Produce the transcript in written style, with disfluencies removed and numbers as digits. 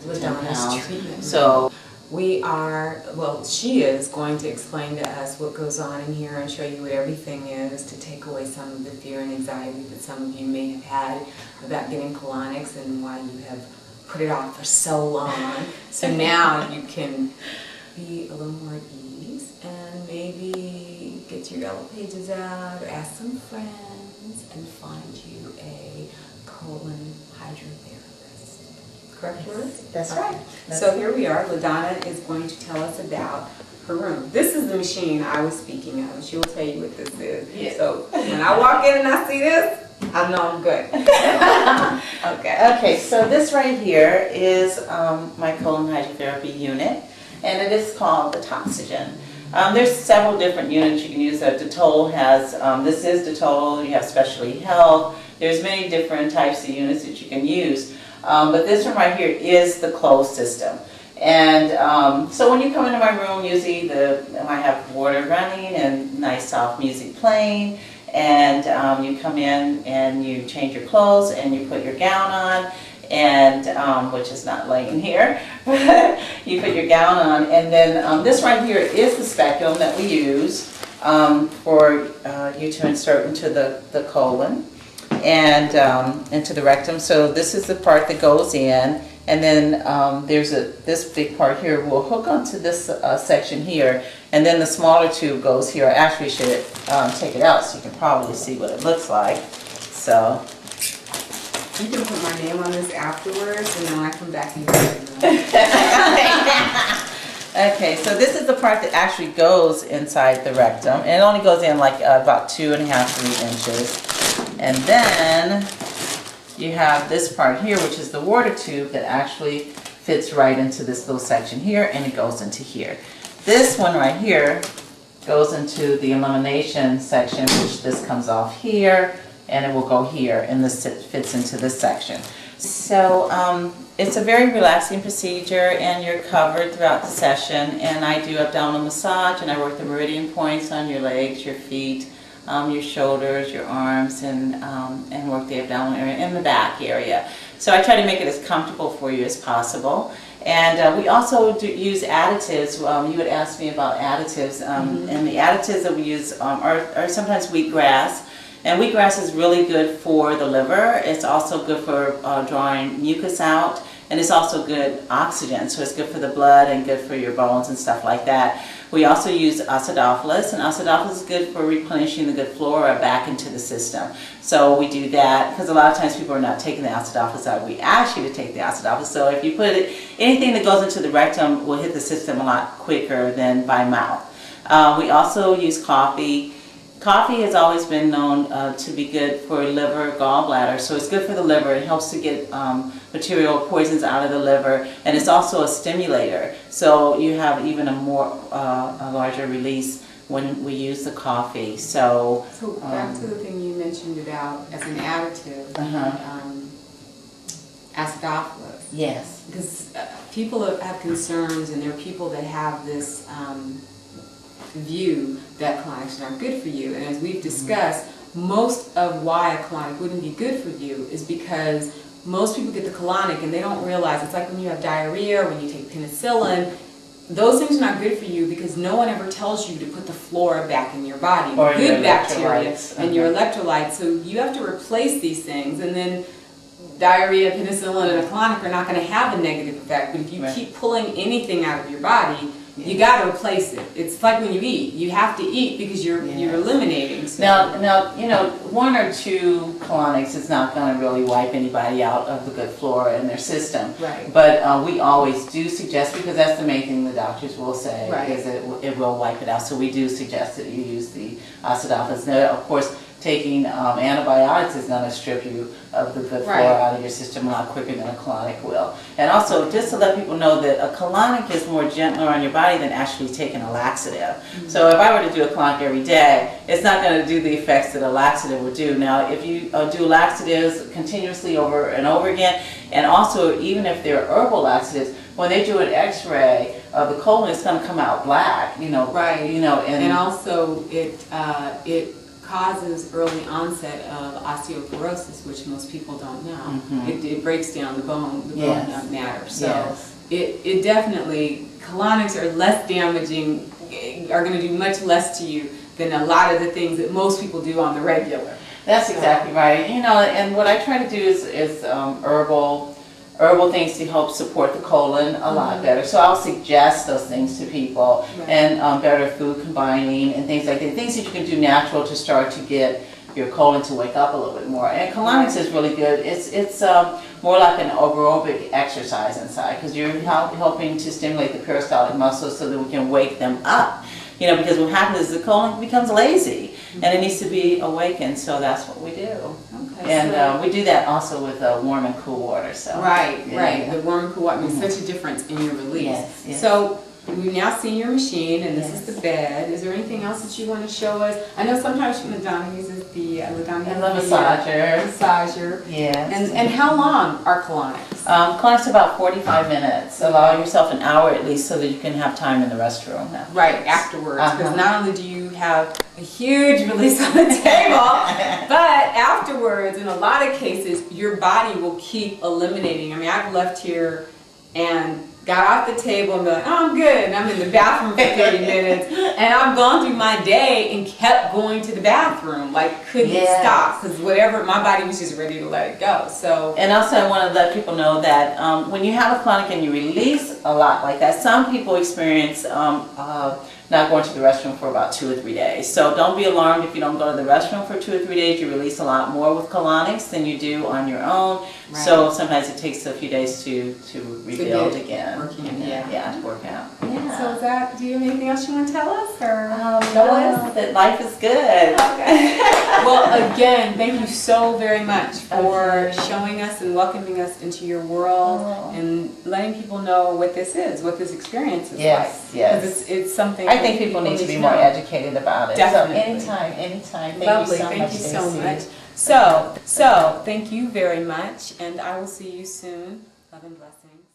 LaDonna's treatment. So she is going to explain to us what goes on in here and show you what everything is to take away some of the fear and anxiety that some of you may have had about getting colonics and why you have put it off for so long. So now you can be a little more at ease and maybe get your yellow pages out or ask some friends and find you a colon hydrotherapist. Correct word? That's right. So here we are. LaDonna is going to tell us about her room. This is the machine I was speaking of. She will tell you what this is. Yes. So when I walk in and I see this, I know I'm good. Okay, so this right here is my colon hydrotherapy unit, and it is called the Toxygen. There's several different units you can use. Detol has, this is Detol, you have Specialty Health. There's many different types of units that you can use. But this one right here is the closed system. And so when you come into my room, usually I have water running and nice soft music playing. And you come in and you change your clothes and you put your gown on, and which is not laying here. You put your gown on, and then this right here is the speculum that we use for you to insert into the colon and into the rectum. So this is the part that goes in, and then there's this big part here will hook onto this section here, and then the smaller tube goes here. I actually should take it out so you can probably see what it looks like. So you can put my name on this afterwards, and then I come back and get it. Okay, so this is the part that actually goes inside the rectum, and it only goes in like about 2.5 to 3 inches. And then you have this part here, which is the water tube that actually fits right into this little section here, and it goes into here. This one right here goes into the elimination section, which this comes off here, and it will go here, and this fits into this section. So it's a very relaxing procedure, and you're covered throughout the session. And I do abdominal massage, and I work the meridian points on your legs, your feet, your shoulders, your arms, and work the abdominal area and the back area. So I try to make it as comfortable for you as possible. And we also use additives. You would ask me about additives, and the additives that we use are sometimes wheatgrass. And wheatgrass is really good for the liver. It's also good for drawing mucus out, and it's also good oxygen. So it's good for the blood and good for your bones and stuff like that. We also use acidophilus, and acidophilus is good for replenishing the good flora back into the system. So we do that because a lot of times people are not taking the acidophilus out. We ask you to take the acidophilus. So if you put it, anything that goes into the rectum will hit the system a lot quicker than by mouth. We also use coffee. Coffee has always been known to be good for liver, gallbladder, so it's good for the liver. It helps to get material poisons out of the liver, and it's also a stimulator. So you have even a larger release when we use the coffee. So back to the thing you mentioned about as an additive, acidophilus. Yes. Because people have concerns, and there are people that have this view that colonics aren't good for you, and as we've discussed, most of why a colonic wouldn't be good for you is because most people get the colonic and they don't realize it's like when you have diarrhea or when you take penicillin. Those things are not good for you because no one ever tells you to put the flora back in your body, or good bacteria and your electrolytes. So you have to replace these things, and then diarrhea, penicillin, and a colonic are not going to have a negative effect. But if you keep pulling anything out of your body, you got to replace it. It's like when you eat. You have to eat because you're eliminating. So. Now, you know, 1 or 2 colonics is not going to really wipe anybody out of the good flora in their system. Right. But we always do suggest, because that's the main thing the doctors will say, is it will wipe it out. So we do suggest that you use the acidophilus. Now, of course, taking antibiotics is going to strip you of the good flora out of your system a lot quicker than a colonic will. And also, just to let people know that a colonic is more gentler on your body than actually taking a laxative. So if I were to do a colonic every day, it's not going to do the effects that a laxative would do. Now, if you do laxatives continuously over and over again, and also even if they're herbal laxatives, when they do an X-ray of the colon, it's going to come out black. You know, and also it causes early onset of osteoporosis, which most people don't know. It breaks down the bone matter. So it definitely, colonics are less damaging, are going to do much less to you than a lot of the things that most people do on the regular. That's exactly right. You know, and what I try to do is herbal things to help support the colon a lot better. So I'll suggest those things to people, and better food combining and things like that. Things that you can do natural to start to get your colon to wake up a little bit more. And colonics is really good. It's more like an aerobic exercise inside, because you're helping to stimulate the peristaltic muscles so that we can wake them up. You know, because what happens is the colon becomes lazy and it needs to be awakened, so that's what we do. Okay, and we do that also with warm and cool water. So right. The warm and cool water makes such a difference in your release. Yes. So we've now seen your machine, and this is the bed. Is there anything else that you want to show us? I know sometimes Madonna uses the massager. Yes. And how long are colonics? Colonics about 45 minutes. Allow yourself an hour at least so that you can have time in the restroom. Right, afterwards. Because not only do you have a huge release on the table, but afterwards, in a lot of cases, your body will keep eliminating. I mean, I've left here and got off the table and be like, oh, I'm good, and I'm in the bathroom for 30 minutes, and I've gone through my day and kept going to the bathroom, like couldn't stop, because whatever, my body was just ready to let it go. So, and also I want to let people know that when you have a colonic and you release a lot like that, some people experience not going to the restroom for about 2 or 3 days. So don't be alarmed if you don't go to the restroom for 2 or 3 days. You release a lot more with colonics than you do on your own. Right. So sometimes it takes a few days to rebuild again. To work out. Yeah. So do you have anything else you want to tell us? Or no, that life is good. Okay. Well, again, thank you so very much for showing us and welcoming us into your world and letting people know what this is, what this experience is like. Yes. Because it's something I think people need to be more educated about it. Definitely. So anytime. Lovely. Thank you so much. So thank you very much, and I will see you soon. Love and blessings.